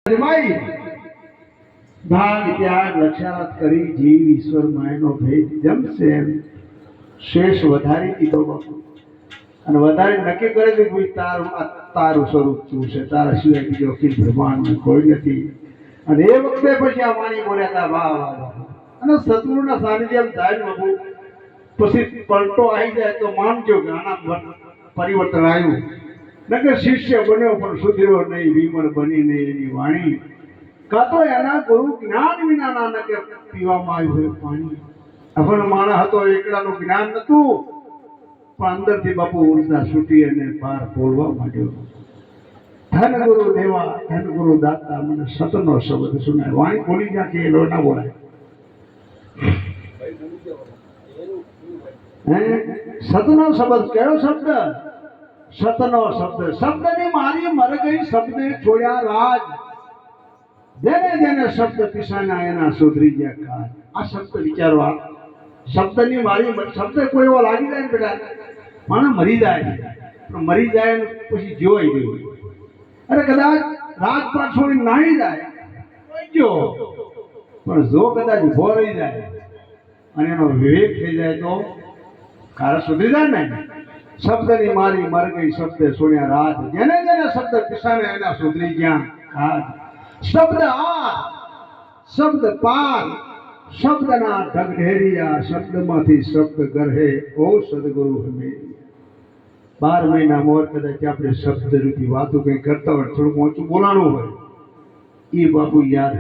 માઈ ભાગ ત્યાગ લક્ષાર્થ કરી જીવ ઈશ્વર માયનો ભેદ જમશે એમ શેષ વધારી દીધો બાપુ અને વધારે નક્કી કરે કે કોઈ તારું સ્વરૂપ શું છે, તારા સિવાય બીજો અખિલ બ્રહ્માંડ કોઈ નથી. અને એ વખતે પછી આ વાણી બોલ્યા હતા વાહ વાહ અને સતગુરુના સાનિધ્યમ થાય બાપુ પછી પલટો આવી જાય તો માનજો કે આના પરિવર્તન આવ્યું. નકર શિષ્ય બન્યો પણ સુધર્યો નહીં, વિમળ બની નહીં એની વાણી. કાં તો એના ગુરુ જ્ઞાન વિના ના નકે પીવામાં આવ્યું હોય પાણી. અભણ માણસ હતો, એકલાનું જ્ઞાન નતું, પણ અંદરથી બાપુ ઉર્જા છૂટી અને પાર બોલવા માંડ્યો. ધન ગુરુ દેવા ધન ગુરુ દાતા મને સતનો શબ્દ સુનાય. વાણી બોલી જાય કે એલો ના બોલાય. સતનો શબ્દ કયો શબ્દ? સતનો શબ્દ. શબ્દની મારી મર ગઈ, શબ્દે છોડ્યા રાજ. જેને જેને શબ્દ પીસાના એના સુધરી ગયા કાજ. આ શબ્દ વિચારવા શબ્દની મારી શબ્દ કોઈ એવો લાગી જાય ને બેટા માણસ મરી જાય, પણ મરી જાય પછી જોઈ ગયું. અરે કદાચ રાજપાટ છોડી નાહી જાય પણ જો કદાચ ઉભો રહી જાય અને એનો વિવેક થઈ જાય તો કારણ સુધરી જાય ને. શબ્દની મારી મર ગઈ, શબ્દ છોડ્યા રાજ. જેને જેને શબ્દ પીસાને એના સુધરી ગયા કાજ. શબ્દ આ શબ્દ પાર, શબ્દના ઢગઢેરિયા, શબ્દમાંથી શબ્દ ગરહે ઓ સદગુરુ હમે. 12 મહિના મોર કદાચ આપણે શબ્દ રૂપી વાતો કંઈ કરતા હોય, થોડુંક ઓછું બોલાણું હોય, એ બાપુ યાદ